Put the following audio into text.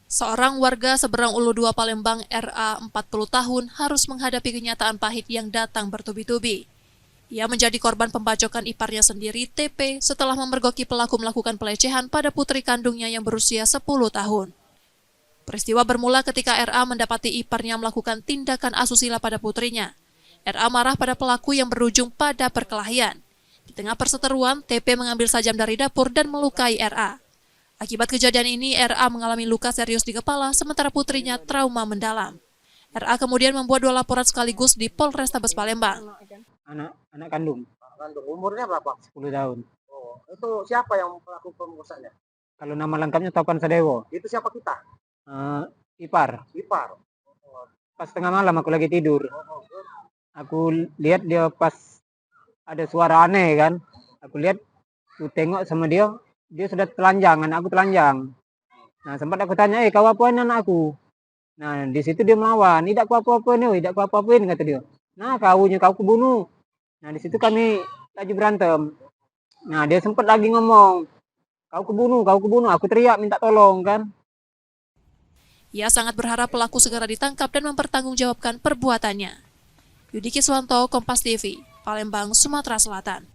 Seorang warga Seberang Ulu 2 Palembang RA 40 tahun harus menghadapi kenyataan pahit yang datang bertubi-tubi. Ia menjadi korban pembacokan iparnya sendiri TP setelah memergoki pelaku melakukan pelecehan pada putri kandungnya yang berusia 10 tahun. Peristiwa bermula ketika RA mendapati iparnya melakukan tindakan asusila pada putrinya. RA marah pada pelaku yang berujung pada perkelahian. Di tengah perseteruan, TP mengambil sajam dari dapur dan melukai RA. Akibat kejadian ini, RA mengalami luka serius di kepala, sementara putrinya trauma mendalam. RA kemudian membuat 2 laporan sekaligus di Polrestabes Palembang. Anak kandung. Umurnya berapa? 10 tahun. Oh, itu siapa yang pelaku pemerkosanya? Kalau nama lengkapnya Topan Sadewo. Itu siapa kita? Ipar. Ipar. Pas tengah malam aku lagi tidur. Aku lihat dia pas ada suara aneh kan. Aku lihat, aku tengok sama dia sudah telanjang, anak aku telanjang. Nah, sempat aku tanya, kau apain anakku? Nah, di situ dia melawan, tidak ku apa-apain, tidak ku apa-apain, kata dia. Nah, kau kubunuh. Nah, di situ kami lagi berantem. Nah, dia sempat lagi ngomong, kau kubunuh, aku teriak minta tolong kan. Ia sangat berharap pelaku segera ditangkap dan mempertanggungjawabkan perbuatannya. Yudi Kiswanto, Kompas TV, Palembang, Sumatera Selatan.